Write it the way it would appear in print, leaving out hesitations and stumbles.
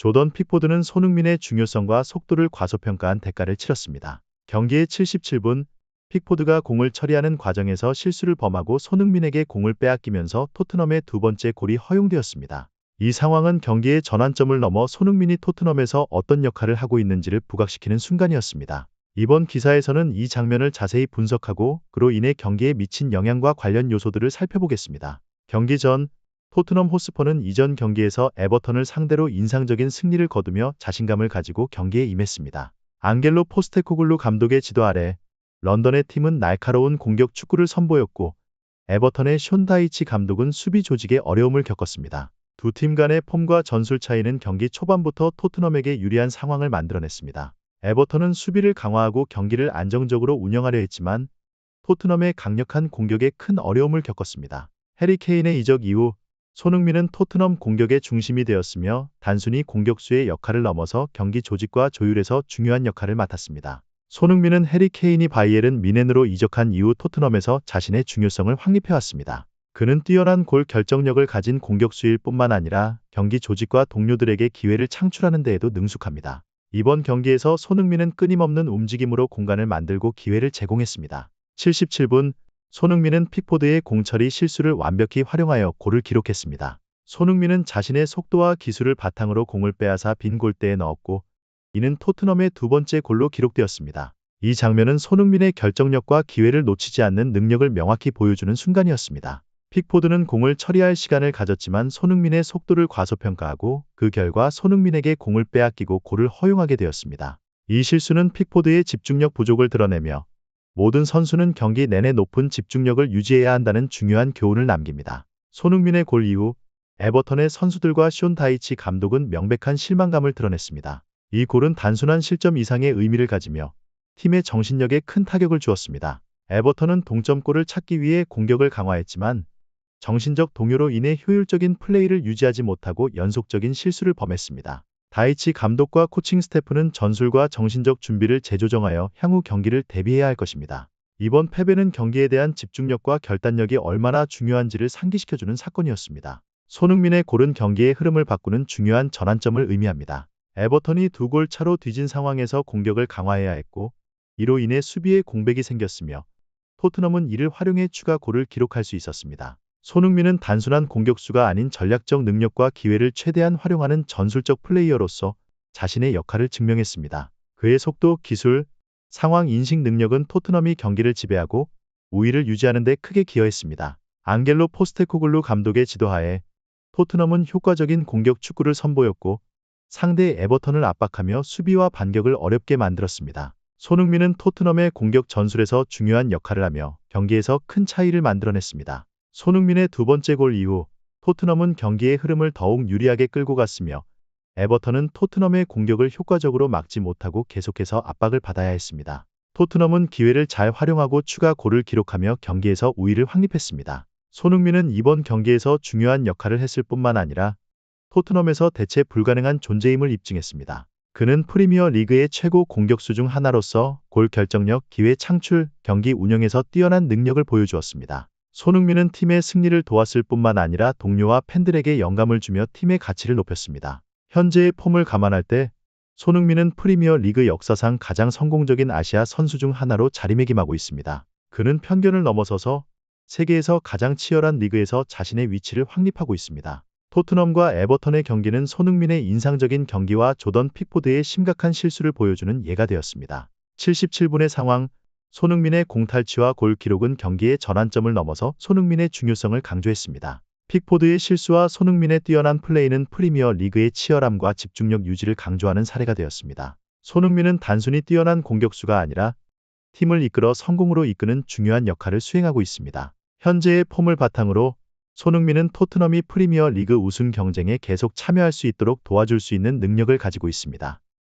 조던 픽포드는 손흥민의 중요성과 속도를 과소평가한 대가를 치렀습니다. 경기의 77분, 픽포드가 공을 처리하는 과정에서 실수를 범하고 손흥민에게 공을 빼앗기면서 토트넘의 두 번째 골이 허용되었습니다. 이 상황은 경기의 전환점을 넘어 손흥민이 토트넘에서 어떤 역할을 하고 있는지를 부각시키는 순간이었습니다. 이번 기사에서는 이 장면을 자세히 분석하고 그로 인해 경기에 미친 영향과 관련 요소들을 살펴보겠습니다. 경기 전, 토트넘 호스퍼는 이전 경기에서 에버턴을 상대로 인상적인 승리를 거두며 자신감을 가지고 경기에 임했습니다. 앙겔로 포스테코글루 감독의 지도 아래 런던의 팀은 날카로운 공격 축구를 선보였고 에버턴의 숀 다이치 감독은 수비 조직에 어려움을 겪었습니다. 두 팀 간의 폼과 전술 차이는 경기 초반부터 토트넘에게 유리한 상황을 만들어냈습니다. 에버턴은 수비를 강화하고 경기를 안정적으로 운영하려 했지만 토트넘의 강력한 공격에 큰 어려움을 겪었습니다. 해리 케인의 이적 이후 손흥민은 토트넘 공격의 중심이 되었으며 단순히 공격수의 역할을 넘어서 경기 조직과 조율에서 중요한 역할을 맡았습니다. 손흥민은 해리 케인이 바이에른 뮌헨으로 이적한 이후 토트넘에서 자신의 중요성을 확립해왔습니다. 그는 뛰어난 골 결정력을 가진 공격수일 뿐만 아니라 경기 조직과 동료들에게 기회를 창출하는 데에도 능숙합니다. 이번 경기에서 손흥민은 끊임없는 움직임으로 공간을 만들고 기회를 제공했습니다. 77분, 손흥민은 픽포드의 공처리 실수를 완벽히 활용하여 골을 기록했습니다. 손흥민은 자신의 속도와 기술을 바탕으로 공을 빼앗아 빈 골대에 넣었고 이는 토트넘의 두 번째 골로 기록되었습니다. 이 장면은 손흥민의 결정력과 기회를 놓치지 않는 능력을 명확히 보여주는 순간이었습니다. 픽포드는 공을 처리할 시간을 가졌지만 손흥민의 속도를 과소평가하고 그 결과 손흥민에게 공을 빼앗기고 골을 허용하게 되었습니다. 이 실수는 픽포드의 집중력 부족을 드러내며 모든 선수는 경기 내내 높은 집중력을 유지해야 한다는 중요한 교훈을 남깁니다. 손흥민의 골 이후 에버턴의 선수들과 숀 다이치 감독은 명백한 실망감을 드러냈습니다. 이 골은 단순한 실점 이상의 의미를 가지며 팀의 정신력에 큰 타격을 주었습니다. 에버턴은 동점골을 찾기 위해 공격을 강화했지만 정신적 동요로 인해 효율적인 플레이를 유지하지 못하고 연속적인 실수를 범했습니다. 다이치 감독과 코칭 스태프는 전술과 정신적 준비를 재조정하여 향후 경기를 대비해야 할 것입니다. 이번 패배는 경기에 대한 집중력과 결단력이 얼마나 중요한지를 상기시켜주는 사건이었습니다. 손흥민의 골은 경기의 흐름을 바꾸는 중요한 전환점을 의미합니다. 에버턴이 두 골 차로 뒤진 상황에서 공격을 강화해야 했고 이로 인해 수비에 공백이 생겼으며 토트넘은 이를 활용해 추가 골을 기록할 수 있었습니다. 손흥민은 단순한 공격수가 아닌 전략적 능력과 기회를 최대한 활용하는 전술적 플레이어로서 자신의 역할을 증명했습니다. 그의 속도, 기술, 상황 인식 능력은 토트넘이 경기를 지배하고 우위를 유지하는 데 크게 기여했습니다. 앙겔로 포스테코글루 감독의 지도하에 토트넘은 효과적인 공격 축구를 선보였고 상대 에버턴을 압박하며 수비와 반격을 어렵게 만들었습니다. 손흥민은 토트넘의 공격 전술에서 중요한 역할을 하며 경기에서 큰 차이를 만들어냈습니다. 손흥민의 두 번째 골 이후 토트넘은 경기의 흐름을 더욱 유리하게 끌고 갔으며 에버턴은 토트넘의 공격을 효과적으로 막지 못하고 계속해서 압박을 받아야 했습니다. 토트넘은 기회를 잘 활용하고 추가 골을 기록하며 경기에서 우위를 확립했습니다. 손흥민은 이번 경기에서 중요한 역할을 했을 뿐만 아니라 토트넘에서 대체 불가능한 존재임을 입증했습니다. 그는 프리미어 리그의 최고 공격수 중 하나로서 골 결정력, 기회 창출, 경기 운영에서 뛰어난 능력을 보여주었습니다. 손흥민은 팀의 승리를 도왔을 뿐만 아니라 동료와 팬들에게 영감을 주며 팀의 가치를 높였습니다. 현재의 폼을 감안할 때 손흥민은 프리미어 리그 역사상 가장 성공적인 아시아 선수 중 하나로 자리매김하고 있습니다. 그는 편견을 넘어서서 세계에서 가장 치열한 리그에서 자신의 위치를 확립하고 있습니다. 토트넘과 에버턴의 경기는 손흥민의 인상적인 경기와 조던 픽포드의 심각한 실수를 보여주는 예가 되었습니다. 77분의 상황, 손흥민의 공탈취와 골 기록은 경기의 전환점을 넘어서 손흥민의 중요성을 강조했습니다. 픽포드의 실수와 손흥민의 뛰어난 플레이는 프리미어 리그의 치열함과 집중력 유지를 강조하는 사례가 되었습니다. 손흥민은 단순히 뛰어난 공격수가 아니라 팀을 이끌어 성공으로 이끄는 중요한 역할을 수행하고 있습니다. 현재의 폼을 바탕으로 손흥민은 토트넘이 프리미어 리그 우승 경쟁에 계속 참여할 수 있도록 도와줄 수 있는 능력을 가지고 있습니다.